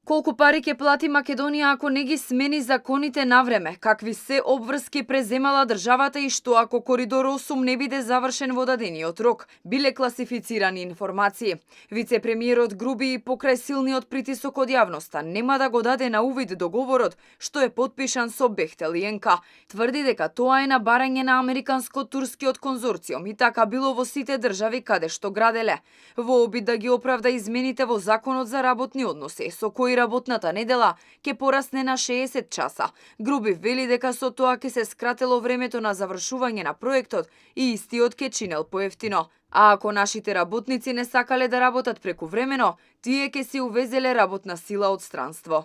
Колку пари ќе плати Македонија ако не ги смени законите на време? Какви се обврски преземала државата и што ако Коридор 8 не биде завршен во дадениот рок? Биле класифицирани информации. Вице-премиерот Груби покрај силниот притисок од јавноста нема да го даде на увид договорот што е потпишан со Бехтел и ЕНКА. Тврди дека тоа е на барање на американско-турскиот конзорциум и така било во сите држави каде што граделе. Во обид да ги оправда измените во законот за работни односи, со кои работната недела ќе порасне на 60 часа. Груби вели дека со тоа ќе се скратело времето на завршување на проектот и истиот ќе чинел поевтино. А ако нашите работници не сакале да работат прекувремено, тие ќе си увезеле работна сила од странство.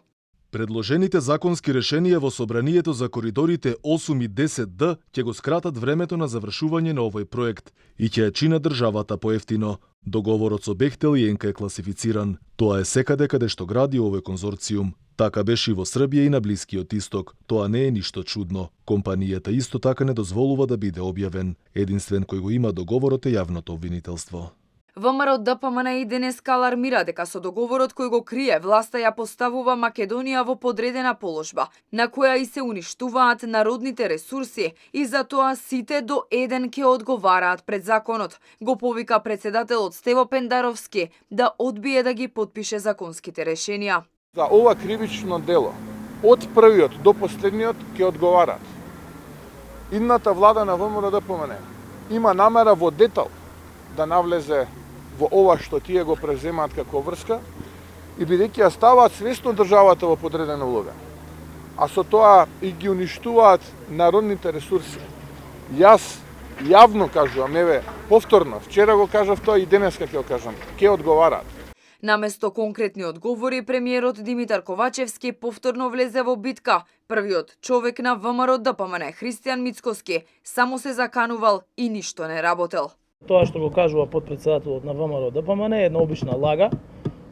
Предложените законски решенија во собранието за коридорите 8 и 10Д ќе го скратат времето на завршување на овој проект и ќе ја чина државата поевтино. Договорот со Бехтел и ЕНКА е класифициран. Тоа е секаде каде што гради овој конзорциум. Така беше и во Србија и на Блискиот Исток. Тоа не е ништо чудно. Компанијата исто така не дозволува да биде објавен. Единствен кој го има договорот е јавното обвинителство. ВМРО ДПМН и денеска алармира дека со договорот кој го крие, власта ја поставува Македонија во подредена положба, на која и се уништуваат народните ресурси и за тоа сите до еден ќе одговараат пред законот, го повика председателот Стево Пендаровски да одбие да ги потпише законските решенија. За ова кривично дело, од првиот до последниот ќе одговараат. Идната влада на ВМРО ДПМН има намера во детал да навлезе во ова што тие го преземаат како врска и бидејќи ја ставаат свесно државата во подредена улога, а со тоа и ги уништуваат народните ресурси. Јас јавно кажувам, еве, повторно, вчера го кажав тоа и денеска ќе го кажам, ќе одговараат. Наместо конкретни одговори, премиерот Димитар Ковачевски повторно влезе во битка. Првиот човек на ВМРО ДПМН, Христијан Мицкоски, само се заканувал и ништо не работел. Тоа што го кажува потпредседателот на ВМРО ДПМН е една обична лага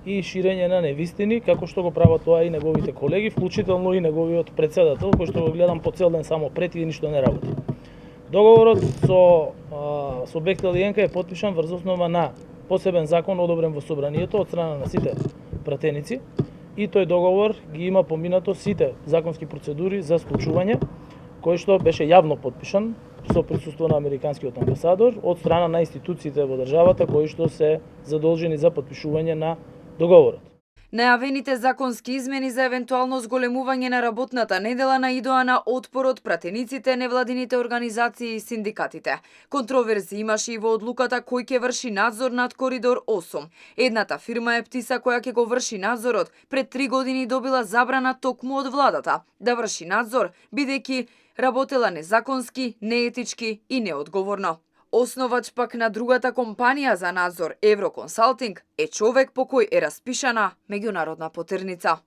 и ширење на невистини, како што го прават тоа и неговите колеги, вклучително и неговиот председател, кој што го гледам по цел ден само прети и ништо не работи. Договорот со Бехтел и ЕНКА е потпишан врз основа на посебен закон одобрен во собранието од страна на сите пратеници и тој договор ги има поминато сите законски процедури за склучување, кој што беше јавно потпишан со присуство на американскиот амбасадор од страна на институциите во државата кои што се задолжени за потпишување на договорот. Најавените законски измени за евентуално зголемување на работната недела наидоа на отпор од пратениците, невладините организации и синдикатите. Контроверзи имаше и во одлуката кој ќе врши надзор над Коридор 8. Едната фирма Ептиса која ќе го врши надзорот пред 3 години добила забрана токму од владата да врши надзор, бидејќи работела незаконски, неетички и неодговорно. Основач пак на другата компанија за надзор, Евроконсалтинг, е човек по кој е распишана меѓународна потерница.